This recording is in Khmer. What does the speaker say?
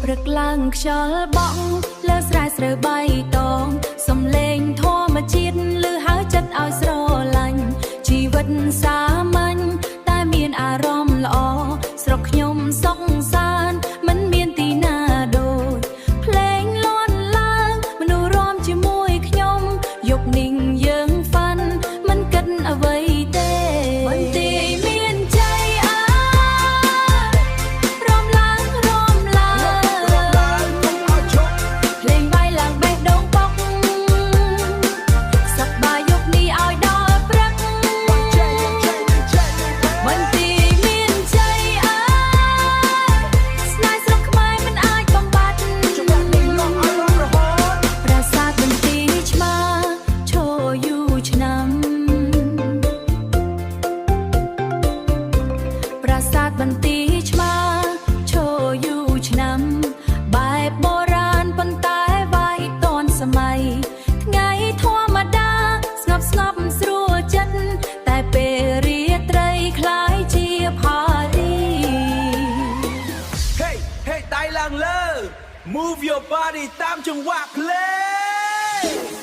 ព្រឹកឡើងខ្យល់បក់លើស្រែស្រូវបៃតងសំឡេងធម្មជាតិឮហើយចិត្តឲ្យស្រឡាញ់ជីវិតសាមញ្ញតែមានអារម្មណ៍ល្អស្រុកខ្ញុំសុខសាន្តមិនមានទីណាដូចភ្លេងលាន់ឡើងមនុស្សរាំជាមួយខ្ញុំយកninhយើងហ្វាន់មិនគិតអ្វីទេបន្ទាយមានใจរំឡើងភ្លេងបាយឡើងបេះដូងបុកសប្បាយយកនេះឲ្យដល់ព្រឹកបន្ទាយមានใจស្នេហ៍ស្រុកខ្មែរមិនអាចបំបត្តិប្រាសាទបន្ទាយឆ្មាឈរយូរឆ្នាំប្រាសាទបន្ទាយឆ្មាឈរយូរឆ្នាំបែបបុរាណប៉ុន្តែវាយទាន់សម័យថ្ងៃធម្មតាស្ងប់ស្ងាត់ស្រួលចិត្តតែពេលរាត្រីคล้ายជាផារី Hey hey ដៃឡើងលើ Move your body តាមចង្វាក់ភ្លេង